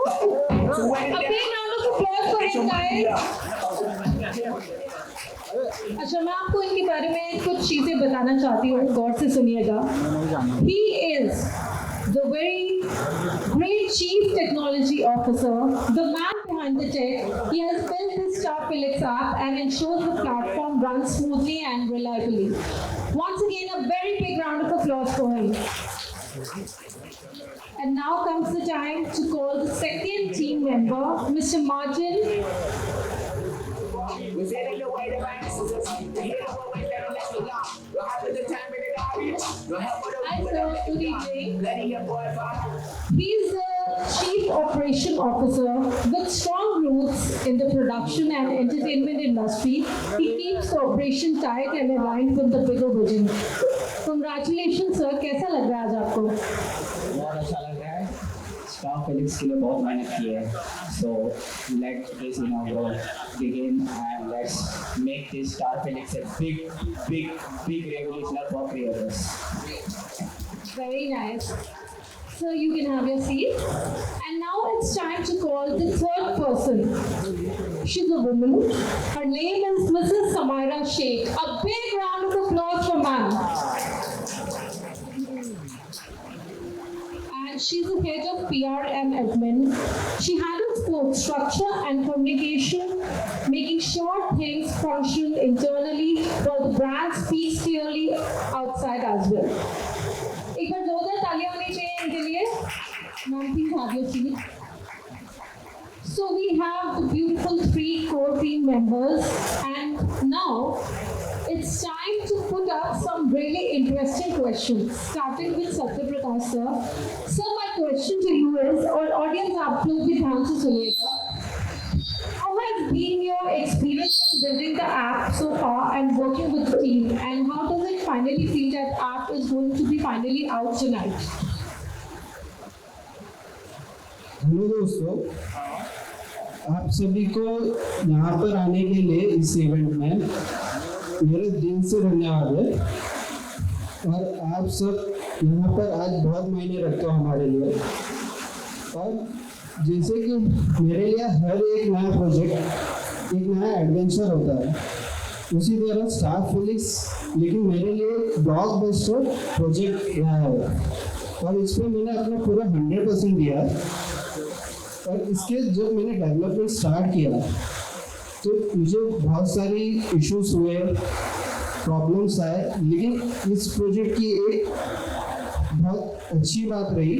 A big round of applause for him, guys. अच्छा मैं आपको इनके बारे में कुछ चीजें बताना चाहती हूँ, गौर से सुनिएगा. He is the very great chief technology officer, the man behind the tech. He has built this Star Felix app and ensures the platform runs smoothly and reliably. Once again, a very big round of applause for him. And now comes the time to call the second team member, Mr. Martin. Hi sir, good evening. He's the Chief Operation Officer with strong roots in the production and entertainment industry. He keeps the operation tight and aligned with the bigger vision. Congratulations sir, कैसा लग रहा है आज आपको? बहुत अच्छा लग रहा है. स्टार फिलिप्स के लिए बहुत मेहनत की है. So let this begin and let's make this Star Felix a big revolution for creators. Very nice. So you can have your seat. And now it's time to call the third person. She's a woman. Her name is Mrs. Samaira Sheikh. A big round of applause for ma'am. And she's the head of PR and admin. She handles both structure and communication, making sure things function internally while the brand speaks clearly outside as well. एक बार जोरदार तालियां होनी चाहिए इनके लिए. Ma'am, please have your seat. So we have the beautiful three core team members, and now it's time to put up some really interesting questions. Starting with Satya Prakash sir. Sir, my question to you is, और audience आप लोग भी ध्यान से सुनिएगा. How has been your experience in building the app so far and working with the team? And how does it finally feel that app is going to be finally out tonight? Hello दोस्तों, आप सभी को यहाँ पर आने के लिए इस इवेंट में मेरे दिल से धन्यवाद है. और आप सब यहाँ पर आज बहुत मायने रखते हो हमारे लिए. और जैसे कि मेरे लिए हर एक नया प्रोजेक्ट एक नया एडवेंचर होता है, उसी तरह स्टार फिलिक्स लेकिन मेरे लिए ब्लॉकबस्टर प्रोजेक्ट रहा है. और इसमें मैंने अपना पूरा 100% दिया. और इसके जब मैंने डेवलपमेंट स्टार्ट किया तो मुझे बहुत सारी इश्यूज हुए, प्रॉब्लम्स आए, लेकिन इस प्रोजेक्ट की एक बहुत अच्छी बात रही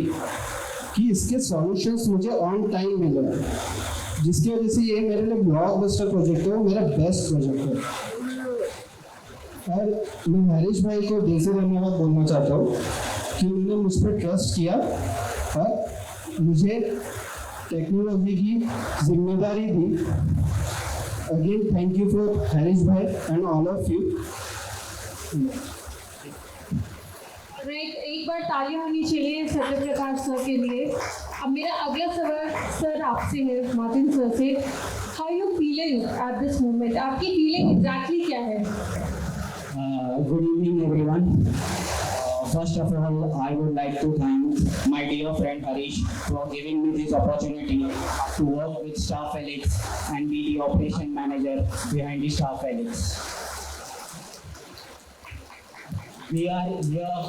कि इसके सॉल्यूशंस मुझे ऑन टाइम मिले, जिसकी वजह से ये मेरे लिए ब्लॉकबस्टर प्रोजेक्ट है, मेरा बेस्ट प्रोजेक्ट है. और मैं हरीश भाई को दिल से धन्यवाद बोलना चाहता हूँ कि उन्होंने मुझ पर ट्रस्ट किया और मुझे टेक्नोलॉजी की जिम्मेदारी दी. Again thank you for Harish भाई एंड ऑल ऑफ यू. एक बार तालियां होनी चाहिए सत्य प्रकाश सर के लिए. अब मेरा अगला सवाल सर आपसे है, मार्टिन सर से. How you feeling at this moment? आपकी फीलिंग एग्जैक्टली क्या है? Good evening everyone. First of all, I would like to thank my dear friend Harish for giving me this opportunity to work with Star Felix and be the operation manager behind the Star Felix. We are here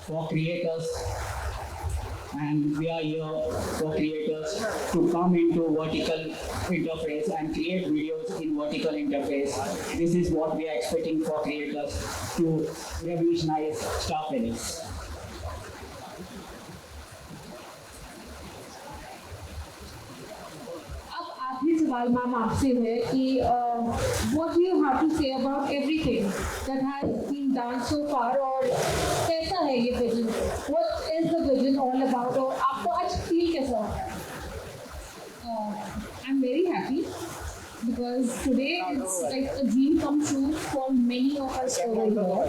for creators, and we are here for creators to come into vertical interface and create videos in vertical interface. This is what we are expecting for creators to revolutionize Star Felix. अब आखिरी सवाल ma'am आपसे है कि what do you have to say about everything that has been done so far, और कैसा है ये vision? What is the vision all about? और आपको आज feel कैसा होता है? I'm very happy because today it's like a dream come true for many of us over here.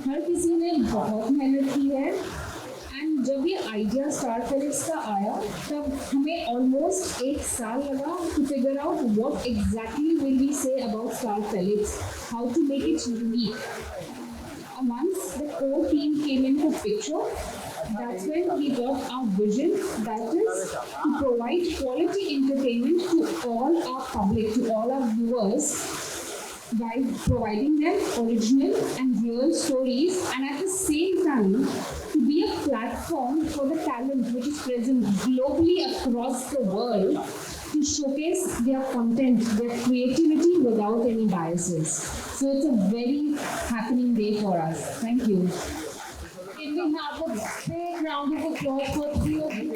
हर किसी ने बहुत मेहनत की है. एंड जब ये आइडिया स्टार फेलिक्स का आया तब हमें ऑलमोस्ट 1 साल लगा to figure out what exactly will we say about Star Felix, how to make it unique. Once the core team came into picture, That's when we got our vision, that is to provide quality entertainment to all our public, to all our viewers, by providing them original and real stories, and at the same time to be a platform for the talent which is present globally across the world to showcase their content, their creativity without any biases. So it's a very happening day for us. Thank you. Can we have a big round of applause for three of you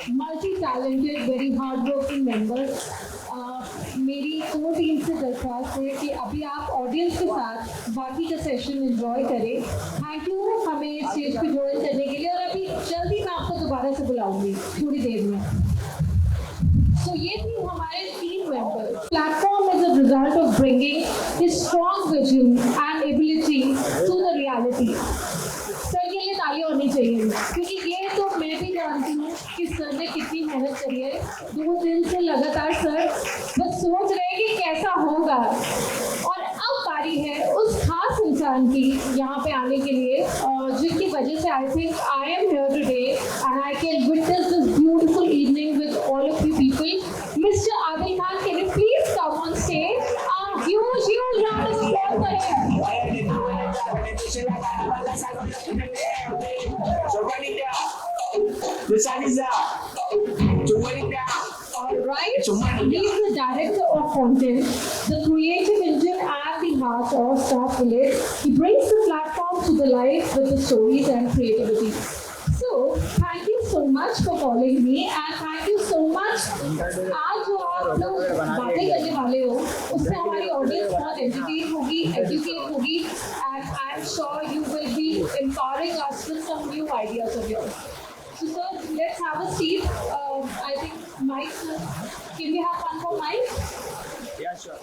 multi-talented, very hardworking members? मेरी दो team से दरख्वास्त है कि अभी आप audience के साथ बाकी का सेशन एंजॉय करें। थैंक यू हमें स्टेज पे ज्वाइन करने के लिए, और अभी जल्दी मैं आपको दोबारा से बुलाऊंगी थोड़ी देर में। So ये थी हमारे team member. Platform is a result of bringing a strong vision and ability to the reality. Sir के लिए तालियां होनी चाहिए, क्योंकि ये तो मैं भी जानती हूँ कि सर ने कितनी मेहनत करी है। 2 दिन से लगातार सर बस सोच रहे हैं कि कैसा होगा, और अब बारी है उस खास इंसान की यहाँ पे आने के लिए, जिनकी वजह से I think I am here today and I can witness this beautiful evening with all of you people. Mister Adil Khan, can you please come on stage? Huge round of applause for him. So run it down. The sun is out. So run it down. Alright, So money, he is the director of content, the creative engine and the heart of Star Village. He brings the platform to the life with the stories and creativity. So, thank you so much for calling me, and thank you so much. आज जो आप लोग बातें करने वाले हो, उससे हमारी ऑडियंस बहुत एजुकेट होगी, एजुकेट होगी, and I'm sure you will be empowering us with some new ideas of yours. So, sir, let's have a seat. I think Mike, can we have one for Mike? Yeah, sure.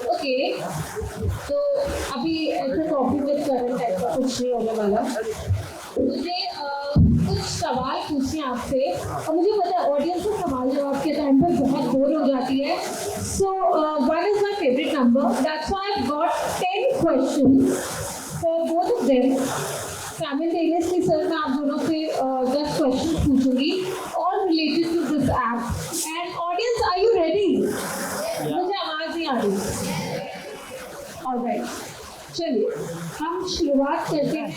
Okay, तो अभी ऐसे topic with current type का कुछ नहीं होने वाला। मुझे कुछ सवाल पूछने आपसे, और मुझे पता है ऑडियंस को सवाल जवाब के टाइम पर बहुत बोर हो जाती है। So one is my favourite number, that's why I got 10 questions for both of them. Simultaneously sir मैं आप दोनों से 10 क्वेश्चंस पूछूंगी all related to this app, and audience are you ready? मुझे आवाज नहीं आ रही। ऑलराइट, चलिए हम शुरुआत करते हैं।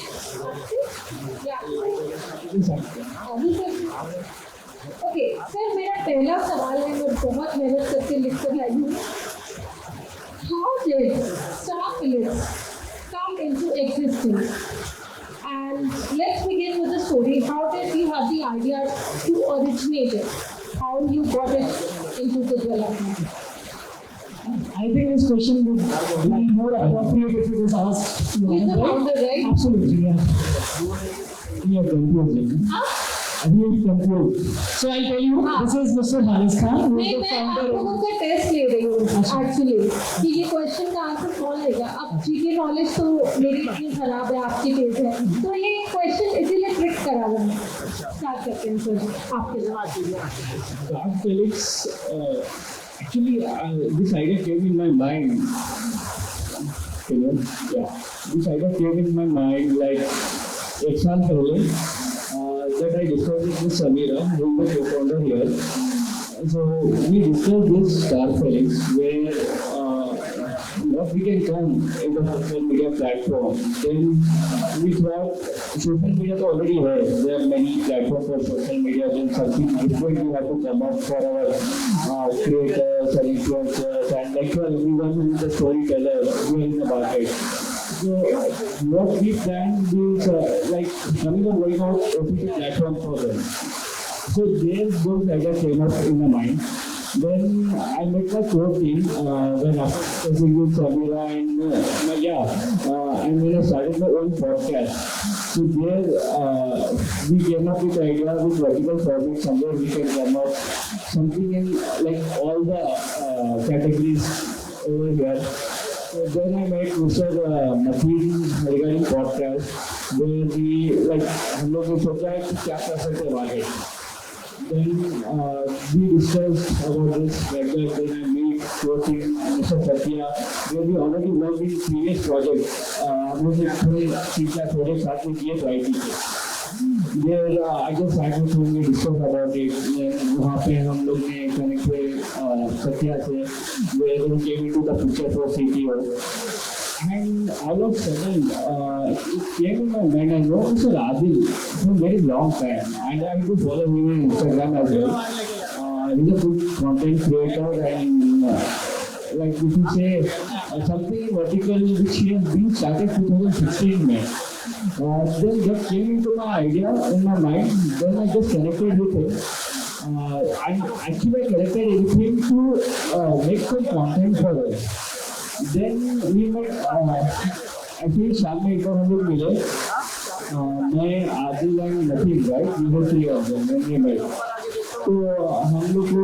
ओके सर, मेरा पहला सवाल है, मैं बहुत मेहनत करके लिख कर लाई हूँ। How did star village come into existence? And let's begin with the story. How did you have the idea to originate it? How you got it into the development? I think this question would be more appropriate if it was asked to He's the Anand, founder, right? Absolutely, yeah. We are confused. Huh? We are confused. So I'll tell you, this is Mr. Haris Khan, who is नहीं, the मैं आप founder लोगों of... का test ले रही हूँ actually कि ये क्वेश्चन का आंसर कौन लेगा। अब जीके नॉलेज तो मेरी इतनी खराब है, आपकी तेज है, तो ये क्वेश्चन इसीलिए ट्रिक करा रहा हूँ। स्टार्ट करते हैं सर आपके साथ। Dark Felix, actually, this idea came in my mind. You know, yeah, this idea came in my mind like 1 साल पहले that I discussed it with Samira, who is the co-founder here. So we discussed this Dark Felix, where what we can come in the social media platform. Then we thought social media तो already है. There are many platforms for social media. Then something different we have to come up for our creators and influencers and like for everyone who is a storyteller who is in the market. So what we planned is like coming up going out OTT platform for them. So there's those ideas came up in my mind. Then I met my core team when after talking with Samira and and when I started my own podcast. So there we came up with the idea with vertical farming. Somewhere we can come up something in like all the categories over here. So then I met Mr. Mateen regarding podcast where we like हम लोग ने सोचा है कि क्या कर सकते हैं आगे. Then we discussed about this like that. Then I meet coaching Mr. Satya where we already worked in previous projects. हम लोग ने थोड़े 3-4 projects साथ में किए थे IT के. There I just started to discuss about it. वहाँ पे हम लोग ने connect हुए सत्या से where we came into the picture for CTO. And all of a sudden, it came in my mind, I know Mr. Adil from very long time, and I do follow him on Instagram as well. He's a good content creator, and like if you say something vertical which he has been started 2016 May. Then that came into my idea in my mind. Then I just connected with him. Actually, I connected with him to make some content for us. Then we met actually शाम में एक बार हम लोग मिले मैं Adil and Naseem right we were 3 of them when we met. तो हम लोग को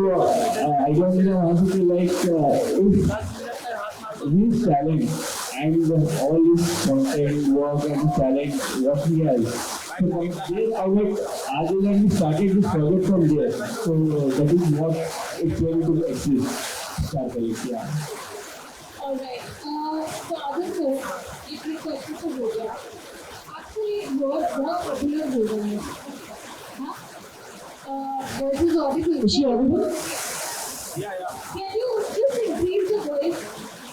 आइडिया मिला वहाँ से कि like if his talent and all his content work and talent what he has. So from there I met Adil and we started this project from there. So that is what it came to exist. Star Colleagues, yeah. Alright, so other sir, एक question तो हो गया. Actually, बहुत popular हो गया है. हाँ? Voice is audible. Is she audible? Can you just increase the voice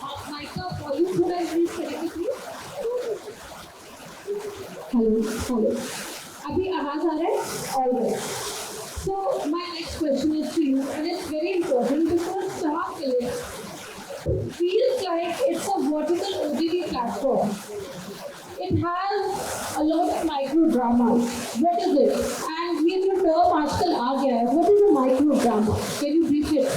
of mic up volume थोड़ा increase करेंगे please? Hello. अभी आवाज आ रहा है? Alright. So my next question is to you, and it's very important because Star Colleagues feels like it's a vertical OTT platform. It has a lot of micro dramas. What is it? And ये जो term आजकल आ गया है, what is a micro drama? Can you brief it?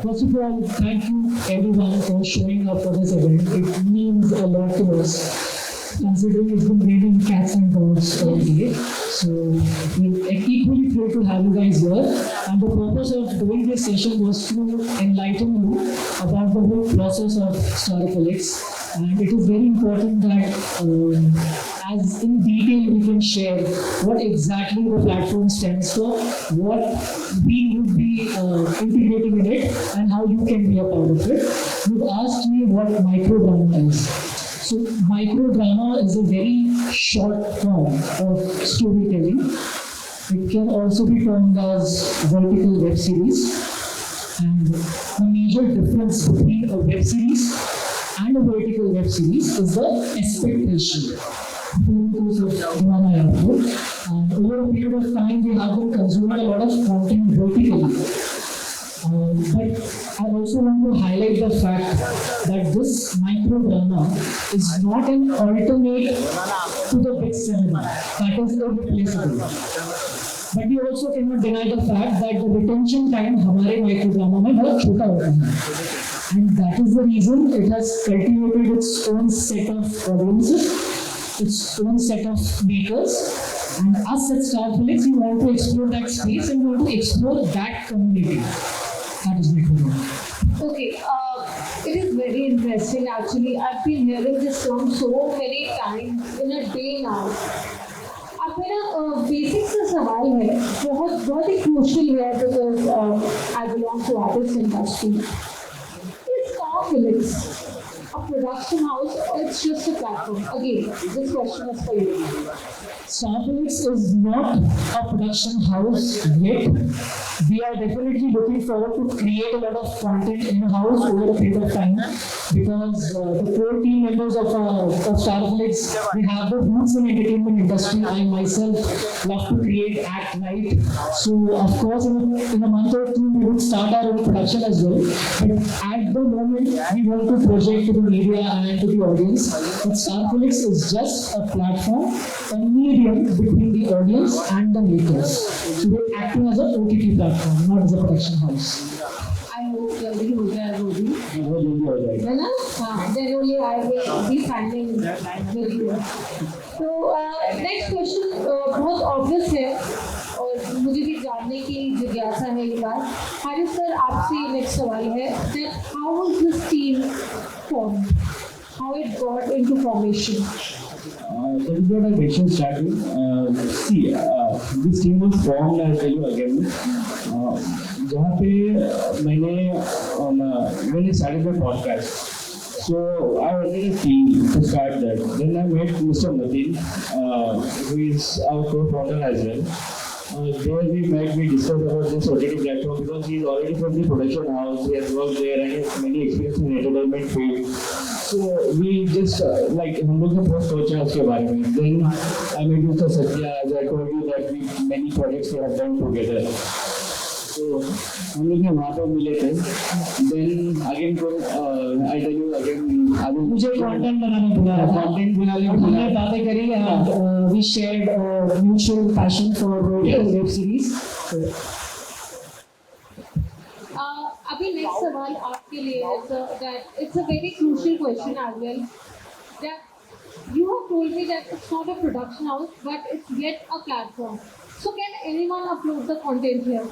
First of all, thank you everyone for showing up for this event. It means a lot to us, considering it's been raining cats and dogs all day. So we're equally thrilled to have you guys here. And the purpose of doing this session was to enlighten you about the whole process of Star Colleagues. And it is very important that as in detail we can share what exactly the platform stands for, what we would be integrating in it, and how you can be a part of it. You've asked me what microdrama is. So microdrama is a very short form of storytelling. It can also be termed as vertical web series. And the major difference between a web series and a vertical web series is the aspect ratio. And over a period of time, we have been consuming a lot of content vertically. But I also want to highlight the fact that this microdrama is not an alternate to the big cinema. That is irreplaceable. But we also cannot deny the fact that the retention time हमारे microdrama में बहुत छोटा होता है. And that is the reason it has cultivated its own set of audiences, its own set of makers. And us at Star Colleagues, we want to explore that space and we want to explore that community. That is microdrama. Okay, it is very interesting actually. I've been hearing this term so many times in a day now. अब मेरा basic सा सवाल है, बहुत ही crucial है because I belong to artist industry. Is Star Colleagues a production house or it's just a platform? Again, this question is for you. Star Colleagues is not a production house yet. We are definitely looking forward to create a lot of content in-house over a period of time. because the core team members of Starflix, they have the roots in entertainment industry. I myself love to create, act, write. So of course, in a month or two, we would start our own production as well. But at the moment, we want to project to the media and to the audience. But Starflix is just a platform, a medium between the audience and the makers. So we're acting as an OTT platform, not as a production house. I hope जल्दी हो जाए वो भी बहुत जल्दी हो जाएगा. है ना हाँ then only I will be signing with you. तो next question बहुत obvious है और मुझे भी जानने की जिज्ञासा है ये बात. हारिस सर आपसे नेक्स्ट सवाल है that how was this team formed? How it got into formation? That is what I mentioned starting. See, this team was formed, I'll tell you again. जहाँ पे when I started my podcast, so I wanted a team to start that. Then I met Mr. Mateen, who is our co-founder as well. There we met, we discussed about this OTT platform because he is already from the production house, he has worked there and he has many experience in entertainment field. So we just like हम लोग ने बहुत सोचा उसके बारे में. Then I met Mr. Satya, as I told you that we many projects we have done together. So हम लोग ने वहाँ पे मिले थे. Then again I tell you again मुझे कंटेंट बनाना पड़ा. content बनाने हमने बातें करी and we shared a mutual passion for web series. अभी नेक्स्ट सवाल आपके लिए है sir that it's a very crucial question as well that you have told me that it's not a production house but it's yet a platform. So can anyone upload the content here?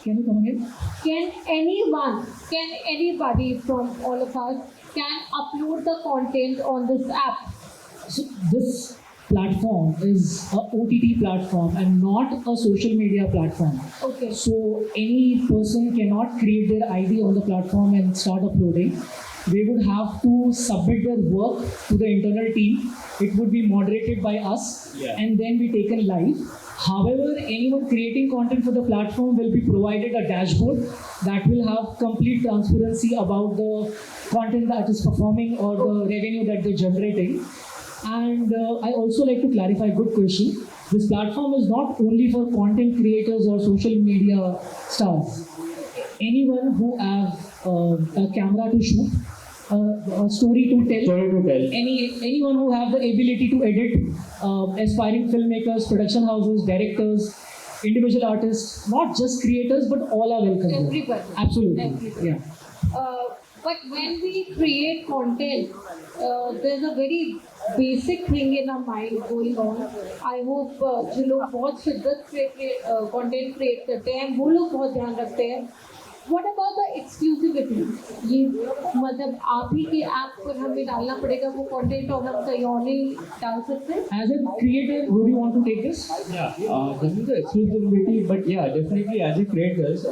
Can you come again? Can anybody from all of us can upload the content on this app? So this platform is a OTT platform and not a social media platform. Okay. So any person cannot create their ID on the platform and start uploading. They would have to submit their work to the internal team. It would be moderated by us and then be taken live. However, anyone creating content for the platform will be provided a dashboard that will have complete transparency about the content that is performing or the revenue that they're generating. And I also like to clarify, good question. This platform is not only for content creators or social media stars. Anyone who have a camera to shoot, a story to tell, anyone who have the ability to edit, aspiring filmmakers, production houses, directors, individual artists, not just creators, but all are welcome. Everybody. Absolutely. Everybody. Yeah. But when we create content, there's a very basic thing in our mind going on. I hope जो लोग बहुत शिद्दत से content create करते हैं वो लोग बहुत ध्यान रखते हैं. What about the exclusivity? ये मतलब आप ही के ऐप पर हमें डालना पड़ेगा वो content और हम कहीं और नहीं डाल सकते? As a creator, would you want to take this? Yeah, this is the exclusivity, but yeah, definitely as a creators,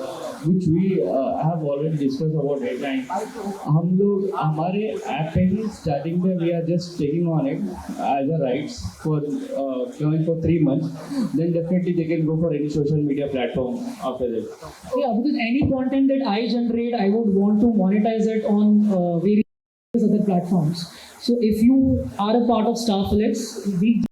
which we have already discussed about it, and हम लोग हमारे ऐप पे ही starting में we are just taking on it as a rights for going for 3 months, then definitely they can go for any social media platform after that. Yeah, because any content that I generate, I would want to monetize it on various other platforms. So if you are a part of Starflix, we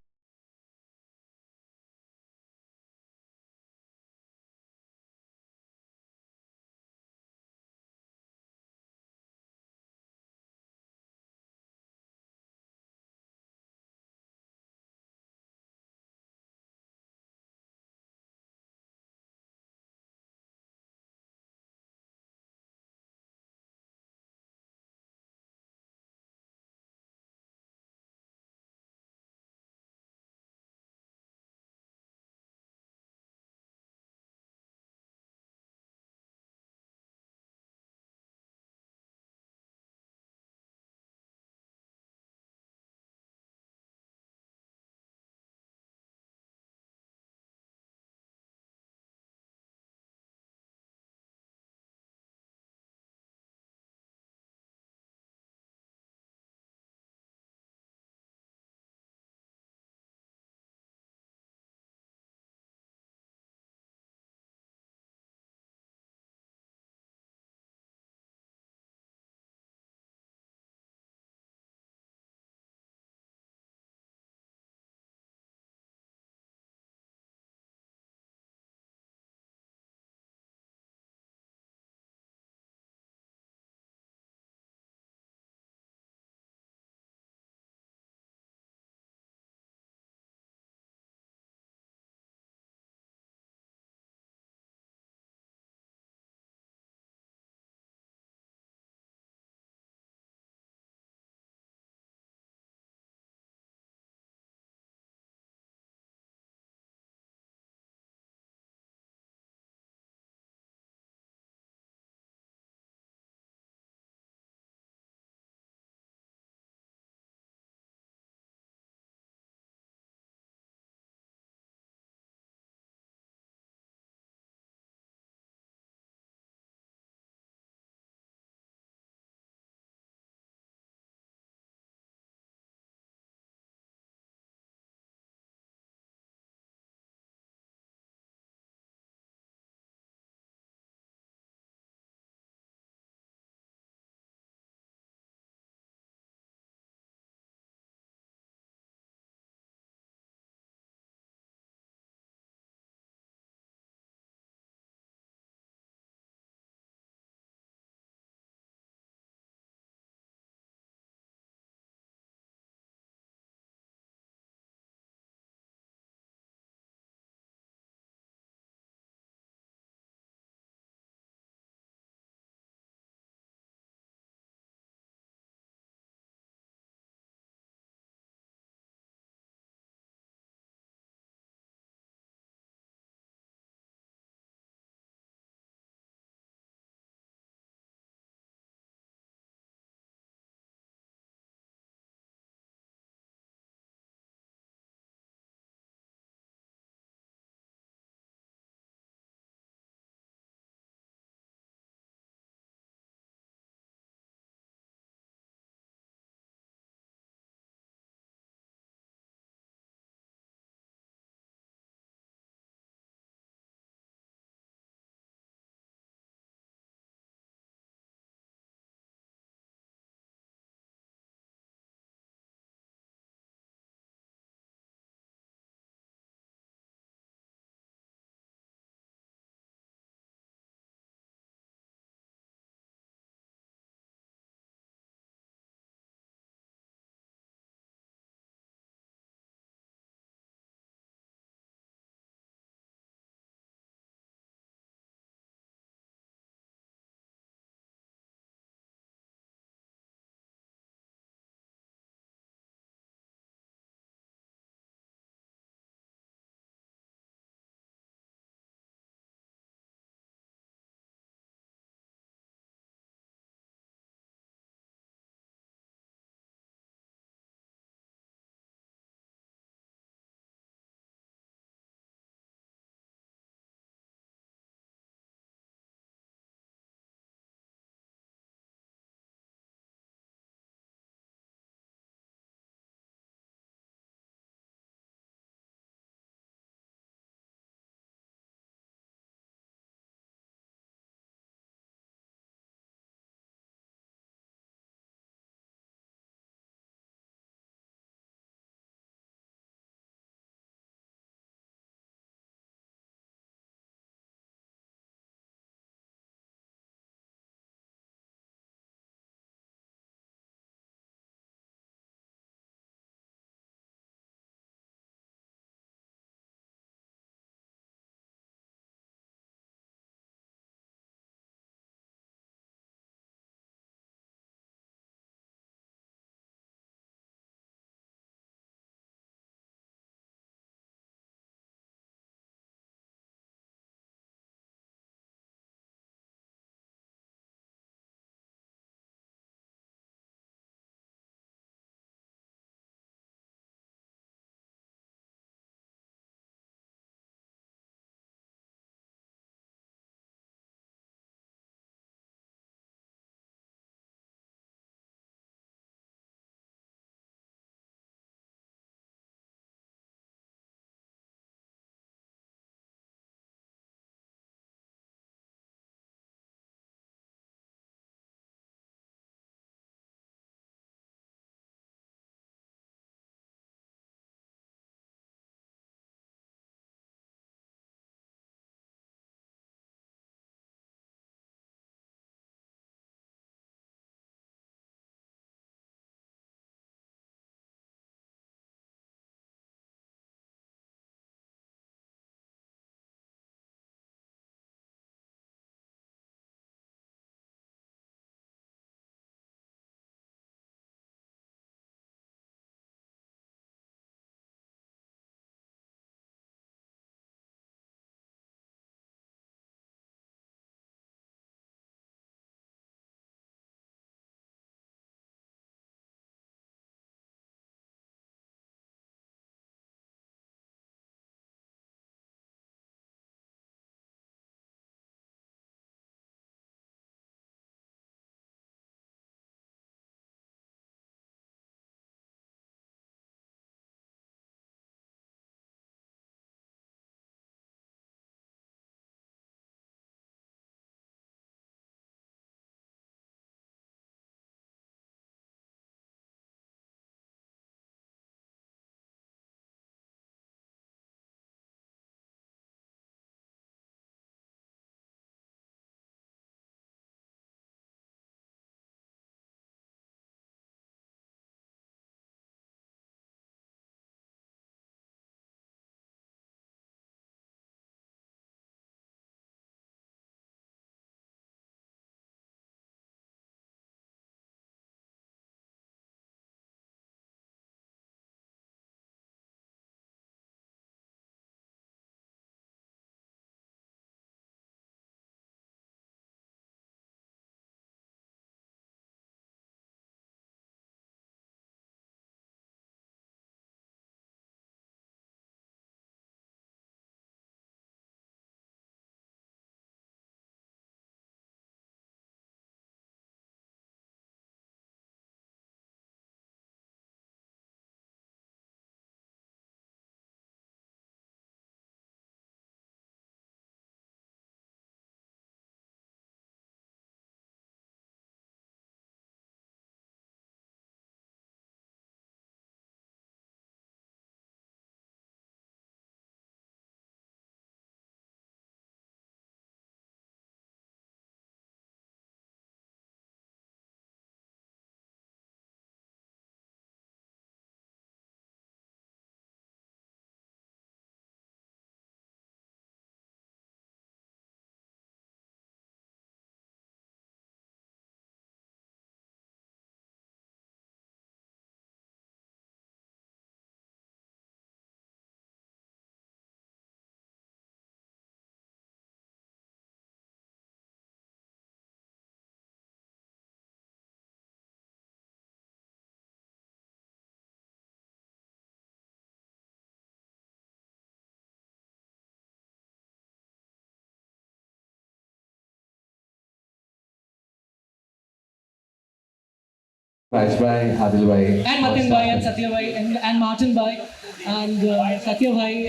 Raj bhai, Adil bhai, And Matin bhai and Satya bhai and Martin bhai and Satya bhai.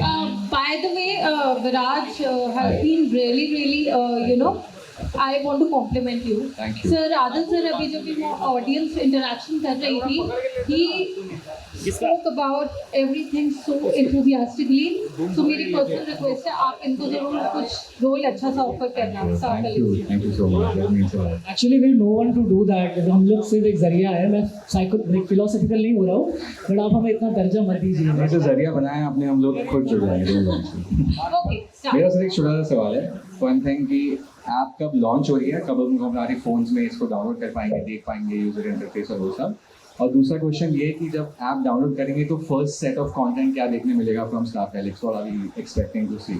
By the way, Viraj has been really, I want to compliment you. Thank you. Sir, Adil sir, अभी जब भी वो audience interaction कर रही थी, he spoke about everything so enthusiastically. So मेरी personal request है, आप इनको जरूर कुछ role अच्छा सा offer करना. Thank you so much. That means a lot. Actually, we no one to do that. हम लोग सिर्फ एक जरिया है. मैं philosophical नहीं हो रहा हूँ, but आप हमें इतना दर्जा मत दीजिए. हमने जो जरिया बनाया आपने, हम लोग खुद जुड़ जाएंगे. Okay, start. मेरा सिर्फ एक छोटा सा सवाल है. वन थिंग कि ऐप कब लॉन्च हो रही है, कब हम हमारे फोन्स में इसको डाउनलोड कर पाएंगे, देख पाएंगे यूजर इंटरफेस और वो सब. और दूसरा क्वेश्चन ये है कि जब ऐप डाउनलोड करेंगे तो फर्स्ट सेट ऑफ कंटेंट क्या देखने मिलेगा from star helix? What are we expecting to see?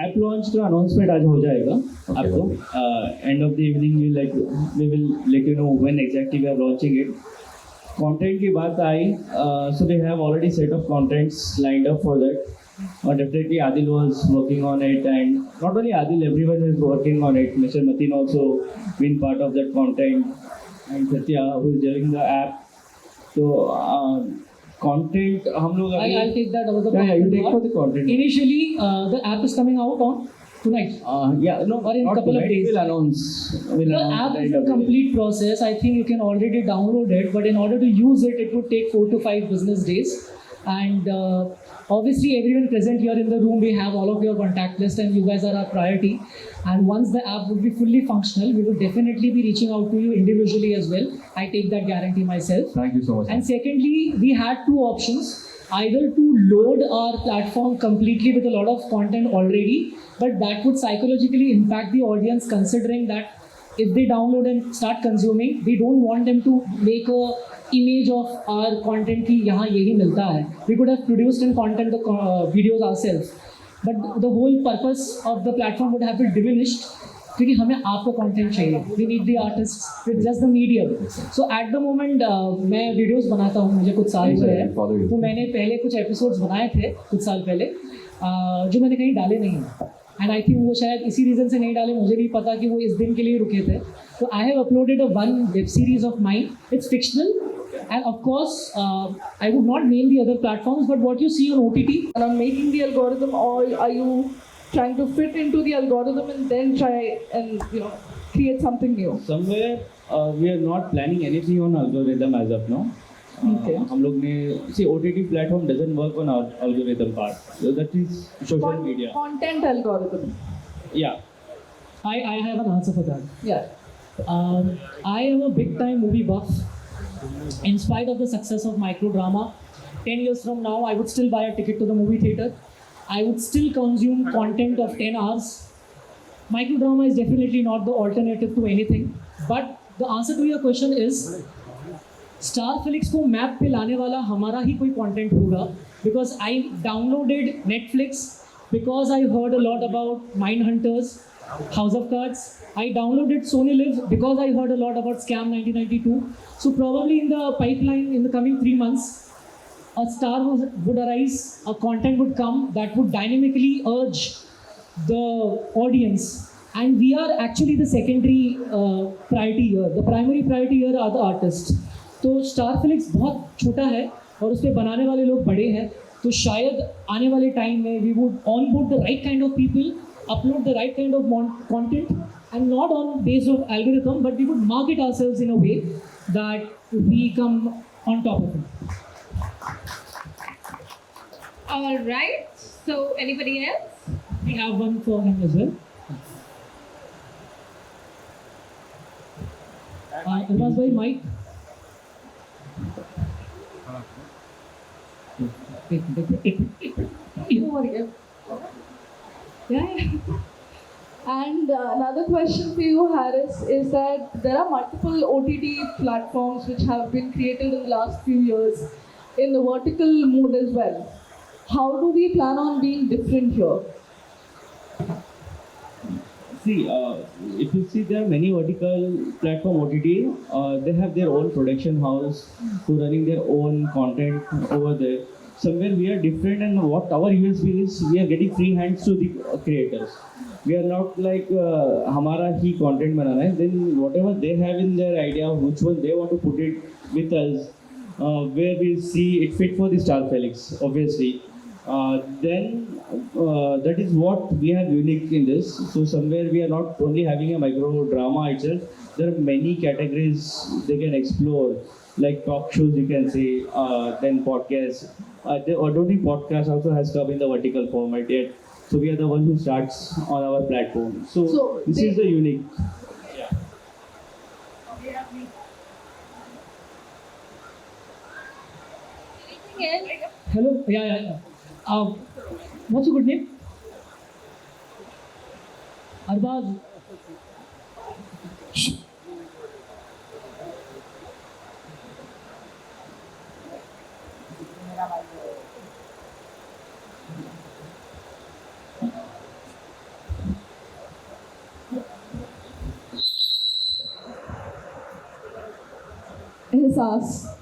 App launch का अनाउंसमेंट आज हो जाएगा आपको. End of the evening we will let you know when exactly we are launching it. Content की बात आई, so they have already set of contents lined up for that. Definitely Adil was working on it, and not only Adil, everyone is working on it. Mr. Matin also been part of that content, and Satya who is doing the app. So content हम लोग अभी I'll take that over the yeah, you take part. for the content. Initially, the app is coming out on tonight. Yeah, no, Or in not couple of tonight, days. We'll announce. The app is a complete process. I think you can already download it, but in order to use it, it would take 4 to 5 business days. And obviously, everyone present here in the room, we have all of your contact list, and you guys are our priority. And once the app would be fully functional, we would definitely be reaching out to you individually as well. I take that guarantee myself. Thank you so much. And secondly, we had 2 options. Either to load our platform completely with a lot of content already, but that would psychologically impact the audience, considering that if they download and start consuming, we don't want them to make a image of our content कि यहाँ यही मिलता है. We could have produced and content the videos ourselves, but the whole purpose of the platform would have been diminished क्योंकि हमें आपका content चाहिए. We need the artists with just the medium. So at the moment मैं videos बनाता हूँ, मुझे कुछ साल हुए हैं, तो मैंने पहले कुछ एपिसोड्स बनाए थे कुछ साल पहले जो मैंने कहीं डाले नहीं हैं. एंड आई थिंक वो शायद इसी रीज़न से नहीं डाले, मुझे नहीं पता कि वो इस दिन के लिए रुके थे. तो I have uploaded a one web series of mine. It's fictional. And of course, I would not name the other platforms, but what you see on OTT. And on making the algorithm, or are you trying to fit into the algorithm and then try and create something new? Somewhere we are not planning anything on algorithm as of now. Okay. हम लोग ने see OTT platform doesn't work on our algorithm part. So that is social media. Content algorithm. Yeah. I have an answer for that. Yeah. I am a big time movie buff. In spite of the success of microdrama, 10 years from now, I would still buy a ticket to the movie theater. I would still consume content of 10 hours. Microdrama is definitely not the alternative to anything. But the answer to your question is, Starflix को map पे लाने वाला हमारा ही कोई content होगा. Because I downloaded Netflix because I heard a lot about Mindhunters, House of Cards. I downloaded Sony Live because I heard a lot about Scam 1992. So probably in the pipeline in the coming 3 months, a star would arise, a content would come that would dynamically urge the audience. And we are actually the secondary priority here. The primary priority here are the artists. तो Starflix बहुत छोटा है और उस पर बनाने वाले लोग बड़े हैं. तो शायद आने वाले टाइम में we would onboard the right kind of people, upload the right kind of content, and not on base of algorithm, but we would market ourselves in a way that we come on top of it. All right. So anybody else? We have one for him as well. Alvaz bhai, mic. Over here. Yeah. And another question for you, Harris, is that there are multiple OTT platforms which have been created in the last few years in the vertical mode as well. How do we plan on being different here? See, if you see, there are many vertical platform OTT. They have their own production house who running their own content over there. somewhere we are different, and what our USP is, we are getting free hands to the creators. We are not like हमारा ही content बनाना है. Then whatever they have in their idea, which one they want to put it with us, where we see it fit for the Star Felix, obviously. Then that is what we have unique in this. So somewhere we are not only having a micro drama itself. There are many categories they can explore, like talk shows you can say, then podcasts. I don't think podcast also has come in the vertical format yet. So we are the one who starts on our platform. So this is the unique. Anything else? Hello. Yeah. What's your good name? Arbaz. Ehsas.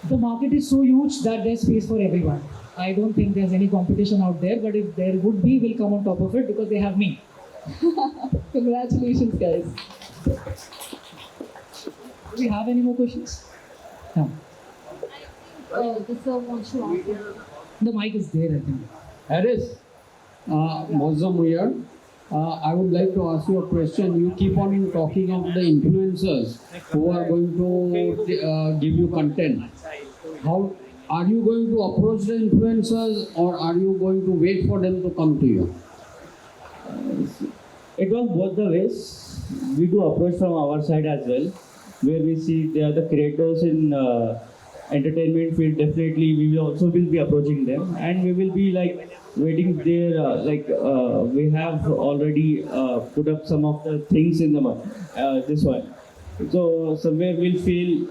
The market is so huge that there's space for everyone. I don't think there's any competition out there, but if there would be, we'll come on top of it because they have me. Congratulations, guys. Do we have any more questions? No. The sir wants to ask you. The mic is there, I think. Harris, Mozzam here. I would like to ask you a question. You keep on talking of the influencers who are going to give you content. How are you going to approach the influencers, or are you going to wait for them to come to you? It was both the ways. We do approach from our side as well, where we see they are the creators in entertainment field. Definitely, we will also be approaching them, and we will be like waiting there. We have already put up some of the things in the this one. So somewhere we'll feel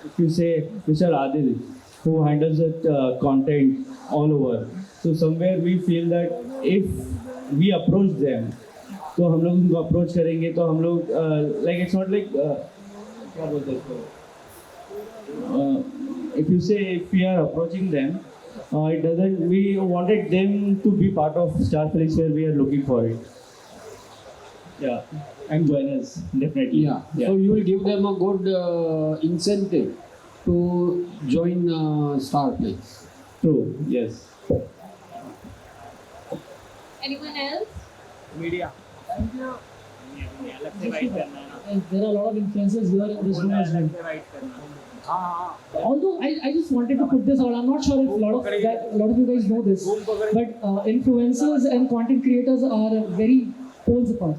if you say Mr. Adil, who handles that content all over. So somewhere we feel that if we approach them, तो हम लोग उनको approach करेंगे तो हम लोग like it's not like क्या बोलते हैं इसको? If you say if we are approaching them, it doesn't. We wanted them to be part of Star Felix where we are looking for it. Yeah, and join us definitely. Yeah. So you will give them a good incentive to join Starflix. True. Yes. Anyone else? Media. There are a lot of influencers here in this room as well. Although I just wanted to put this out, I'm not sure if a lot of you guys know this, but influencers and content creators are very poles apart.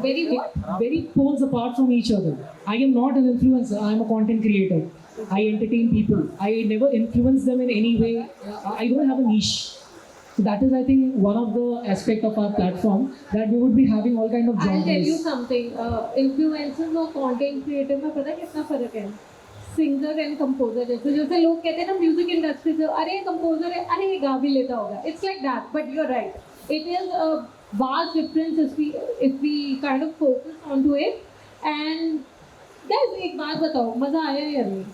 Very what? Very poles apart from each other. I am not an influencer, I am a content creator. I entertain people. I never influence them in any way. I don't have a niche. So that is, I think, one of the aspects of our platform, that we would be having all kind of I'll tell you genres. something. Influencers और content creator में पता है कितना फर्क है? Singer and composer जैसे जैसे लोग कहते हैं ना music industry से अरे composer है अरे ये गा भी लेता होगा. It's like that. But you're right. It is a vast difference if we kind of focus onto it. And guys, एक बात बताओ, मजा आया या नहीं?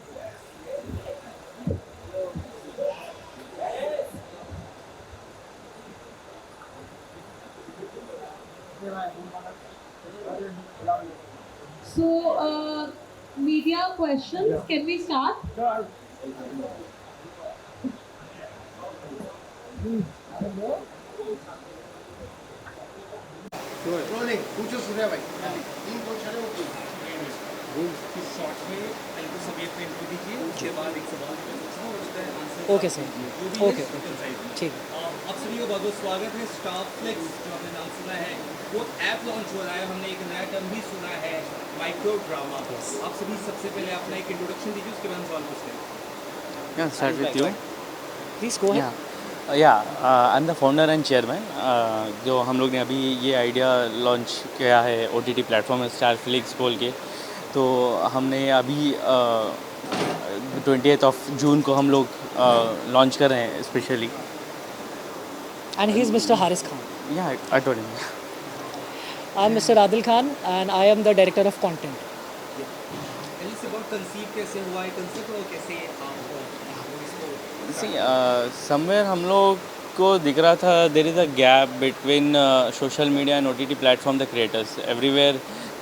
So, media questions, can we start? Rolling पूछो सूर्या भाई तीन क्वेश्चन है वो शॉर्ट में पहले तो सभी अपने इंट्रो दीजिए, उसके बाद एक सवाल पूछना और उसका आंसर ओके सर, ओके ठीक। आप सभी को बहुत बहुत स्वागत है। स्टारफ्लेक्स जो आपने नाम सुना है वो ऐप लॉन्च हो रहा है। हमने एक नया टर्म भी सुना है, माइक्रो ड्रामा। आप सभी सबसे पहले अपना एक इंट्रोडक्शन दीजिए, उसके बाद सवाल पूछते हैं। Yeah, start with you. Please go ahead. I am the founder and chairman. जो हम लोग ने अभी ये आइडिया लॉन्च किया है OTT प्लेटफॉर्म स्टार फ्लिक्स बोल के, तो हमने अभी 20th of June को हम लोग लॉन्च कर रहे हैं specially. And he is Mr. Haris Khan. Yeah, I told him. I am Mr. Adil Khan and I am the director of content. Tell us about conceive कैसे हुआ है, conceive हुआ कैसे आप इसको सी समवेयर हम लोग को दिख रहा था there is a gap between social media and OTT platform the creators everywhere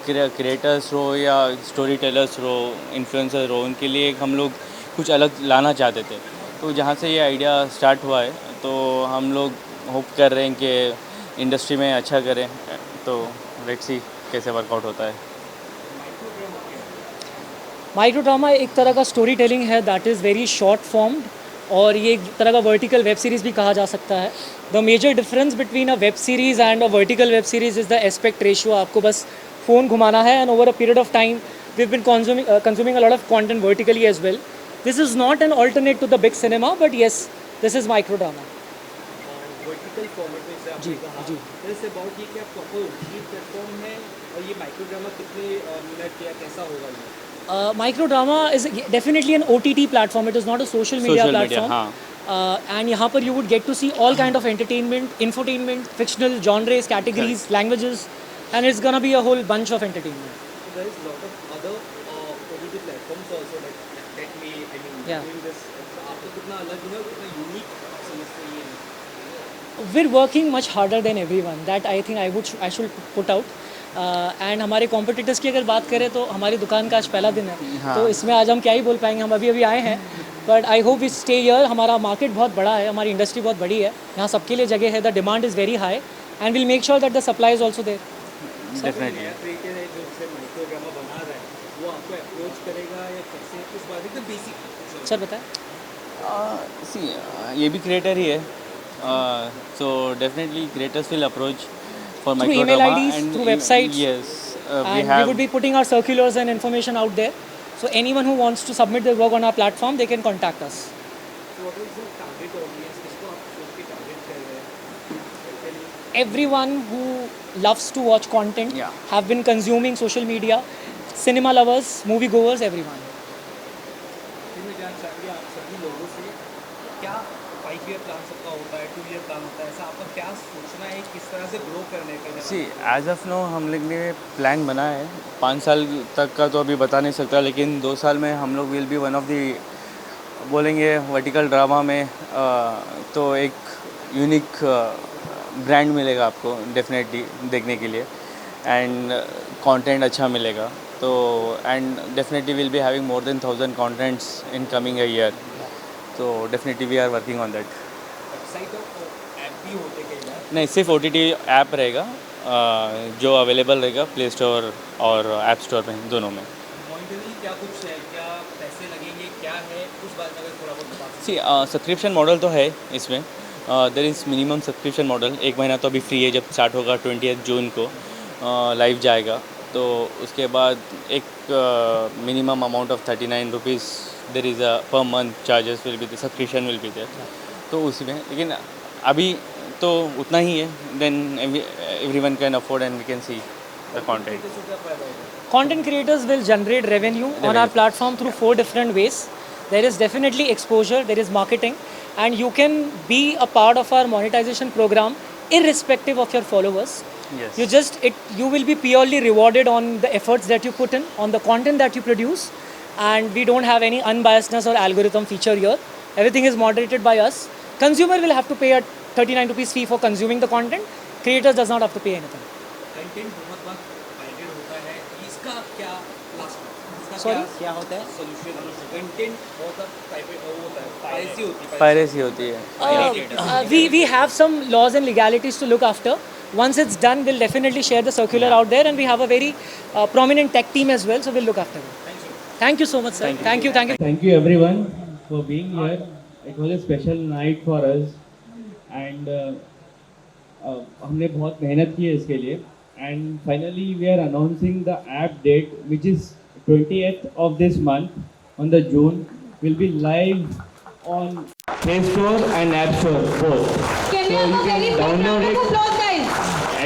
creators रो या स्टोरी टेलर्स रो इन्फ्लुएंसर रो उनके लिए हम लोग कुछ अलग लाना चाहते थे। तो जहाँ से ये आइडिया स्टार्ट हुआ है तो हम लोग होप कर रहे हैं कि इंडस्ट्री में अच्छा करें। तो लेट्स सी कैसे वर्कआउट होता है। माइक्रो ड्रामा एक तरह का स्टोरी टेलिंग है that is very short formed, और ये एक तरह का वर्टिकल वेब सीरीज़ भी कहा जा सकता है। The major difference between a web series and a vertical web series is the aspect ratio. आपको बस फ़ोन घुमाना है and over a period of time we have been consuming a lot of content vertically as well. This is not an alternate to the big cinema, but yes, this is micro drama. Vertical format में से आपने कहा this about ये क्या proper OTT platform है और ये micro drama कितने मिनट या कैसा होगा ये? Micro drama is definitely an OTT platform. It is not a social media platform. And यहाँ पर you would get to see all kind of entertainment, infotainment, fictional genres, categories, languages, and it's gonna be a whole bunch of entertainment. So there is a lot of other OTT platforms also that may doing this. So आपको कितना अलग है, कितना unique समझते हैं? We're working much harder than everyone. That I think I should put out. And हमारे competitors की अगर बात करें तो हमारी दुकान का आज पहला दिन है। तो इसमें आज हम क्या ही बोल पाएंगे, हम अभी आए हैं, but I hope we stay here. हमारा मार्केट बहुत बड़ा है, हमारी इंडस्ट्री बहुत बड़ी है, यहाँ सबके लिए जगह है। The demand is very high and will make sure that the supply is also there. Definitely sir बताएं। सी ये भी क्रिएटर ही है, so definitely creators will approach for through micro email drama IDs, and through websites. Yes, and we would be putting our circulars and information out there. So anyone who wants to submit their work on our platform, they can contact us. So what is the target audience? किसको आप सोच के target कर रहे हैं? Everyone who loves to watch content, have been consuming social media, cinema lovers, movie goers, everyone. मैं जानना चाहूँगी आप सभी लोगों से क्या 5 ईयर प्लान सबका होता है, 2 ईयर प्लान होता है, ऐसा आपका क्या सोचना है किस तरह से ग्रो करने का? सी एज ऑफ नो हम लोग ने प्लान बना है 5 साल तक का, तो अभी बता नहीं सकता, लेकिन 2 साल में हम लोग will be one of the बोलेंगे वर्टिकल ड्रामा में तो एक यूनिक ब्रांड मिलेगा आपको डेफिनेटली देखने के लिए, एंड कंटेंट अच्छा मिलेगा। तो and definitely will be having more than 1000 contents in coming a year. तो definitely we are working on that. Website और ऐप भी होते कई बार? नहीं, सिर्फ OTT ऐप रहेगा जो अवेलेबल रहेगा प्ले स्टोर और ऐप स्टोर में, दोनों में। मॉनिटरी क्या कुछ है, क्या पैसे लगेंगे, क्या है उस बारे में अगर थोड़ा बहुत बता सकते? सी सब्सक्रिप्शन मॉडल तो है इसमें, there is minimum subscription model. 1 महीना तो अभी फ्री है, जब स्टार्ट होगा 20 जून को लाइव जाएगा। तो उसके बाद एक minimum amount of 39 rupees there is a per month charges will be the subscription will be there. तो उसी में, लेकिन अभी तो उतना ही है, then everyone can afford and we can see the content. Content creators will generate revenue on our platform through 4 different ways. There is definitely exposure, there is marketing, and you can be a part of our monetization program irrespective of your followers. Yes. You will be purely rewarded on the efforts that you put in, on the content that you produce, and we don't have any unbiasedness or algorithm feature here. Everything is moderated by us. Consumer will have to pay a 39 rupees fee for consuming the content. Creators does not have to pay anything. Content बहुत बार pirated होता है, इसका क्या last Sorry? क्या होता है solution? Content बहुत होता है, पायरेसी होती है। पायरेसी होती है। We have some laws and legalities to look after. Once it's done, we'll definitely share the circular out there, and we have a very prominent tech team as well, so we'll look after it. Thank you so much, sir. Thank you. Thank you everyone for being here. It was a special night for us, and हमने बहुत मेहनत की है इसके लिए, and finally we are announcing the app date, which is 20th of this month on the June. Will be live on Play Store and App Store both. Can we have a very big round of applause, guys?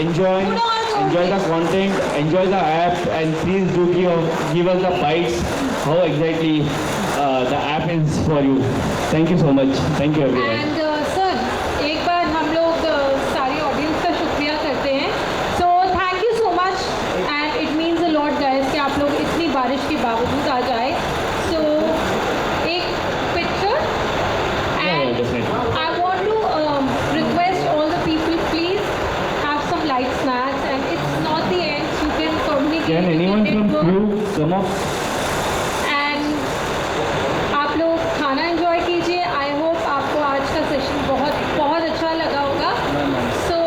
Enjoy the content, enjoy the app, and please do give us the bites how exactly the app is for you. Thank you so much. Thank you everyone. And sir, एक बार हम लोग सारी audience का शुक्रिया करते हैं। So thank you so much, and it means a lot, guys, कि आप लोग इतनी बारिश के बावजूद आ जाए you come up? एंड आप लोग खाना एंजॉय कीजिए. आई होप आपको आज का सेशन बहुत बहुत अच्छा लगा होगा. सो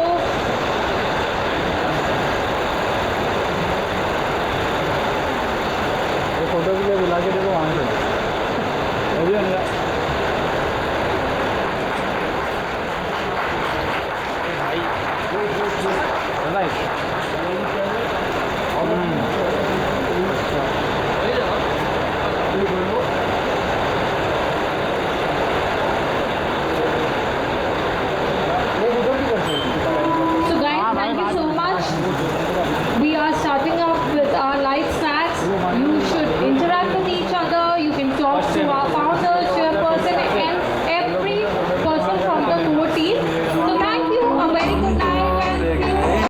फोटो के लिए बुला के देखो वहाँ से.